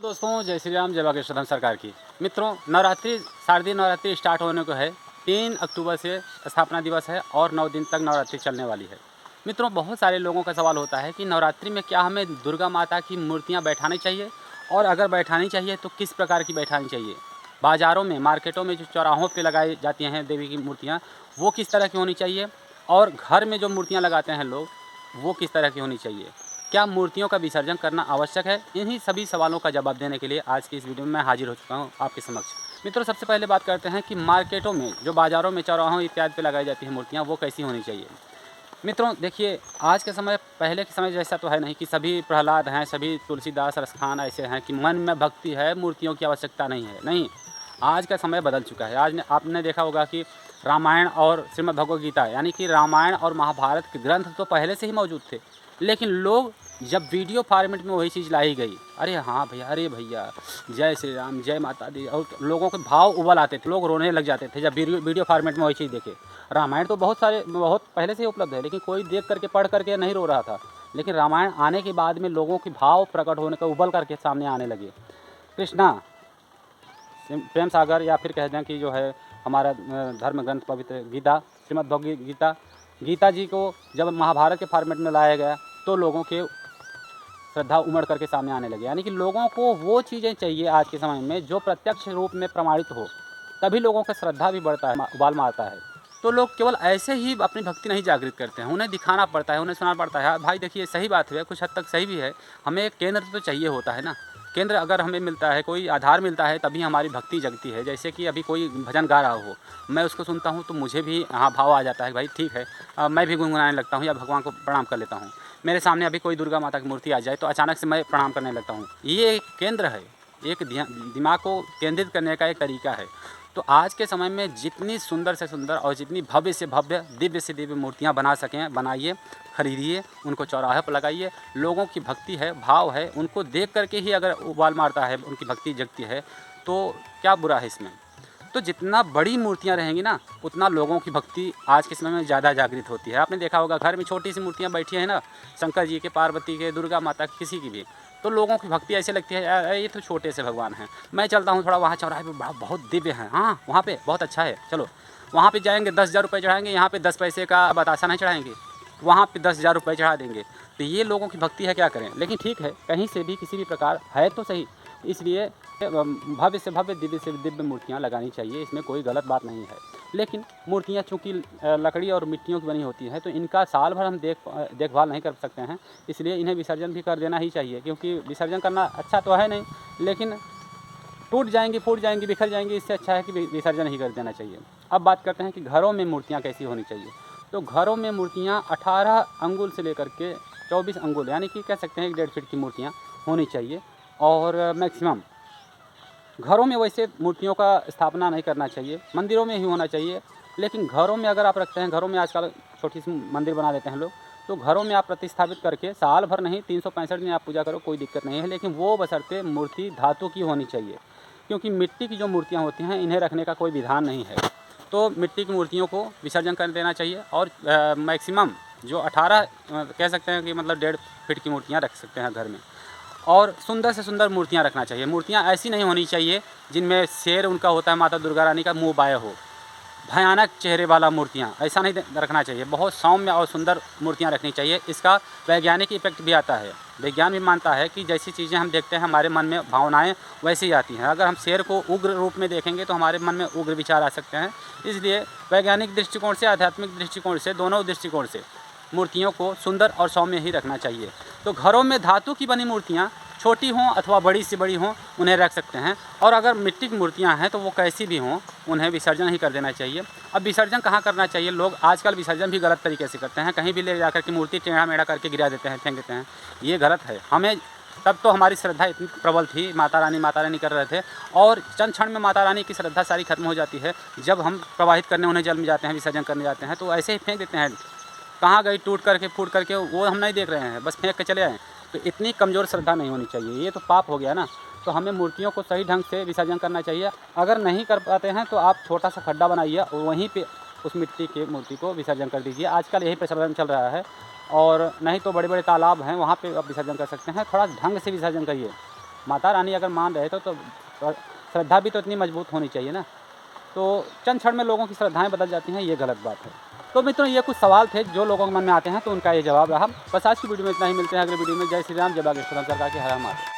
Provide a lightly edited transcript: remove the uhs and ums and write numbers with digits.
दोस्तों, जय श्री राम, जय बागेश्वर सरकार की। मित्रों, नवरात्रि शारदीय नवरात्रि स्टार्ट होने को है। 3 अक्टूबर से स्थापना दिवस है और 9 दिन तक नवरात्रि चलने वाली है। मित्रों, बहुत सारे लोगों का सवाल होता है कि नवरात्रि में क्या हमें दुर्गा माता की मूर्तियां बैठानी चाहिए, और अगर बैठानी चाहिए तो किस प्रकार की बैठानी चाहिए। बाज़ारों में, मार्केटों में जो चौराहों पे लगाई जाती हैं देवी की मूर्तियाँ, वो किस तरह की होनी चाहिए, और घर में जो मूर्तियाँ लगाते हैं लोग, वो किस तरह की होनी चाहिए। क्या मूर्तियों का विसर्जन करना आवश्यक है? इन्हीं सभी सवालों का जवाब देने के लिए आज की इस वीडियो में मैं हाजिर हो चुका हूँ आपके समक्ष। मित्रों, सबसे पहले बात करते हैं कि मार्केटों में, जो बाज़ारों में, चौराहों इत्यादि पे लगाई जाती हैं मूर्तियाँ, वो कैसी होनी चाहिए। मित्रों देखिए, आज के समय पहले के समय जैसा तो है नहीं कि सभी प्रहलाद हैं, सभी तुलसीदास रसखान ऐसे हैं कि मन में भक्ति है, मूर्तियों की आवश्यकता नहीं है। नहीं, आज का समय बदल चुका है। आज आपने देखा होगा कि रामायण और श्रीमद् भगवद गीता, यानी कि रामायण और महाभारत के ग्रंथ तो पहले से ही मौजूद थे, लेकिन लोग जब वीडियो फॉर्मेट में वही चीज़ लाई गई, अरे हाँ भैया, अरे भैया, जय श्री राम, जय माता दी, और लोगों के भाव उबल आते थे, लोग रोने लग जाते थे जब वीडियो फॉर्मेट में वही चीज़ देखे। रामायण तो बहुत पहले से ही उपलब्ध है, लेकिन कोई देख करके, पढ़ करके नहीं रो रहा था। लेकिन रामायण आने के बाद में लोगों के भाव प्रकट होने का, उबल करके सामने आने लगे। कृष्णा प्रेम सागर, या फिर कह दें कि जो है हमारा धर्म ग्रंथ पवित्र गीता, श्रीमद् भगवद गीता, गीता जी को जब महाभारत के फॉर्मेट में लाया गया तो लोगों के श्रद्धा उमड़ करके सामने आने लगे। यानी कि लोगों को वो चीज़ें चाहिए आज के समय में जो प्रत्यक्ष रूप में प्रमाणित हो, तभी लोगों का श्रद्धा भी बढ़ता है, उबाल मारता है। तो लोग केवल ऐसे ही अपनी भक्ति नहीं जागृत करते हैं, उन्हें दिखाना पड़ता है, उन्हें सुनाना पड़ता है। भाई देखिए, सही बात है, कुछ हद तक सही भी है, हमें एक केंद्र तो चाहिए होता है ना। केंद्र अगर हमें मिलता है, कोई आधार मिलता है, तभी हमारी भक्ति जगती है। जैसे कि अभी कोई भजन गा रहा हो, मैं उसको सुनता हूँ तो मुझे भी भाव आ जाता है, भाई ठीक है, मैं भी गुनगुनाने लगता हूँ या भगवान को प्रणाम कर लेता हूँ। मेरे सामने अभी कोई दुर्गा माता की मूर्ति आ जाए तो अचानक से मैं प्रणाम करने लगता हूँ। ये एक केंद्र है, एक दिमाग को केंद्रित करने का एक तरीका है। तो आज के समय में जितनी सुंदर से सुंदर और जितनी भव्य से भव्य, दिव्य से दिव्य मूर्तियाँ बना सकें, बनाइए, खरीदिए, उनको चौराहे पर लगाइए। लोगों की भक्ति है, भाव है, उनको देख करके ही अगर उबाल मारता है, उनकी भक्ति जगती है, तो क्या बुरा है इसमें। तो जितना बड़ी मूर्तियाँ रहेंगी ना, उतना लोगों की भक्ति आज के समय में ज़्यादा जागृत होती है। आपने देखा होगा, घर में छोटी सी मूर्तियाँ बैठी हैं ना, शंकर जी के, पार्वती के, दुर्गा माता की, किसी की भी, तो लोगों की भक्ति ऐसे लगती है, यार ये तो छोटे से भगवान हैं। मैं चलता हूँ थोड़ा वहाँ चौराहे पे, बहुत दिव्य हैं, हाँ वहाँ पे बहुत अच्छा है, चलो वहाँ पे जाएंगे, 10,000 रुपये चढ़ाएंगे, यहाँ पे 10 पैसे का बतासा नहीं चढ़ाएंगे, वहाँ पे 10,000 रुपये चढ़ा देंगे। तो ये लोगों की भक्ति है, क्या करें। लेकिन ठीक है, कहीं से भी किसी भी प्रकार है तो सही, इसलिए भव्य से भव्य, दिव्य से दिव्य मूर्तियाँ लगानी चाहिए, इसमें कोई गलत बात नहीं है। लेकिन मूर्तियाँ चूँकि लकड़ी और मिट्टियों की बनी होती हैं, तो इनका साल भर हम देखभाल नहीं कर सकते हैं, इसलिए इन्हें विसर्जन भी कर देना ही चाहिए। क्योंकि विसर्जन करना अच्छा तो है नहीं, लेकिन टूट जाएंगी, फूट जाएंगी, बिखर जाएंगी, इससे अच्छा है कि विसर्जन ही कर देना चाहिए। अब बात करते हैं कि घरों में मूर्तियाँ कैसी होनी चाहिए। तो घरों में मूर्तियाँ 18 अंगुल से लेकर के 24 अंगुल, यानी कि कह सकते हैं 1.5 फीट की मूर्तियाँ होनी चाहिए। और मैक्सिमम घरों में वैसे मूर्तियों का स्थापना नहीं करना चाहिए, मंदिरों में ही होना चाहिए। लेकिन घरों में अगर आप रखते हैं, घरों में आजकल छोटी सी मंदिर बना देते हैं लोग, तो घरों में आप प्रतिस्थापित करके साल भर नहीं, 365 दिन आप पूजा करो, कोई दिक्कत नहीं है। लेकिन वो बशर्ते मूर्ति धातु की होनी चाहिए, क्योंकि मिट्टी की जो मूर्तियाँ होती हैं, इन्हें रखने का कोई विधान नहीं है। तो मिट्टी की मूर्तियों को विसर्जन कर देना चाहिए। और मैक्सिमम जो 18 कह सकते हैं कि मतलब 1.5 फीट की मूर्तियाँ रख सकते हैं घर में। और सुंदर से सुंदर मूर्तियाँ रखना चाहिए। मूर्तियाँ ऐसी नहीं होनी चाहिए जिनमें शेर उनका होता है, माता दुर्गा रानी का मुँह बाया हो, भयानक चेहरे वाला मूर्तियाँ, ऐसा नहीं रखना चाहिए। बहुत सौम्य और सुंदर मूर्तियाँ रखनी चाहिए। इसका वैज्ञानिक इफेक्ट भी आता है। विज्ञान भी मानता है कि जैसी चीज़ें हम देखते हैं, हमारे मन में भावनाएं वैसी ही आती हैं। अगर हम शेर को उग्र रूप में देखेंगे तो हमारे मन में उग्र विचार आ सकते हैं। इसलिए वैज्ञानिक दृष्टिकोण से, आध्यात्मिक दृष्टिकोण से, दोनों दृष्टिकोण से मूर्तियों को सुंदर और सौम्य ही रखना चाहिए। तो घरों में धातु की बनी मूर्तियाँ, छोटी हों अथवा बड़ी से बड़ी हों, उन्हें रख सकते हैं। और अगर मिट्टी की मूर्तियाँ हैं तो वो कैसी भी हों, उन्हें विसर्जन ही कर देना चाहिए। अब विसर्जन कहाँ करना चाहिए, लोग आजकल विसर्जन भी गलत तरीके से करते हैं। कहीं भी ले जाकर के मूर्ति टेढ़ा मेढ़ा करके गिरा देते हैं, फेंक देते हैं, ये गलत है। हमें तब तो हमारी श्रद्धा इतनी प्रबल थी, माता रानी कर रहे थे, और चंद क्षण में माता रानी की श्रद्धा सारी खत्म हो जाती है। जब हम प्रवाहित करने उन्हें जल में जाते हैं, विसर्जन करने जाते हैं, तो ऐसे ही फेंक देते हैं। कहाँ गई, टूट करके, फूट करके, वो हम नहीं देख रहे हैं, बस फेंक के चले आए। तो इतनी कमज़ोर श्रद्धा नहीं होनी चाहिए, ये तो पाप हो गया ना। तो हमें मूर्तियों को सही ढंग से विसर्जन करना चाहिए। अगर नहीं कर पाते हैं तो आप छोटा सा खड्डा बनाइए और वहीं पे उस मिट्टी की मूर्ति को विसर्जन कर दीजिए। आजकल यही प्रचलन चल रहा है। और नहीं तो बड़े बड़े तालाब हैं, वहाँ पे आप विसर्जन कर सकते हैं। थोड़ा ढंग से विसर्जन करिए, माता रानी अगर मान रहे तो श्रद्धा भी तो इतनी मजबूत होनी चाहिए ना। तो चंद क्षण में लोगों की श्रद्धाएं बदल जाती हैं, ये गलत बात है। तो मित्रों, ये कुछ सवाल थे जो लोगों के मन में आते हैं, तो उनका ये जवाब रहा। बस आज की वीडियो में इतना ही, मिलते हैं अगले वीडियो में। जय श्री राम, जय बागेश्वर धाम सरकार की, हर हर महादेव।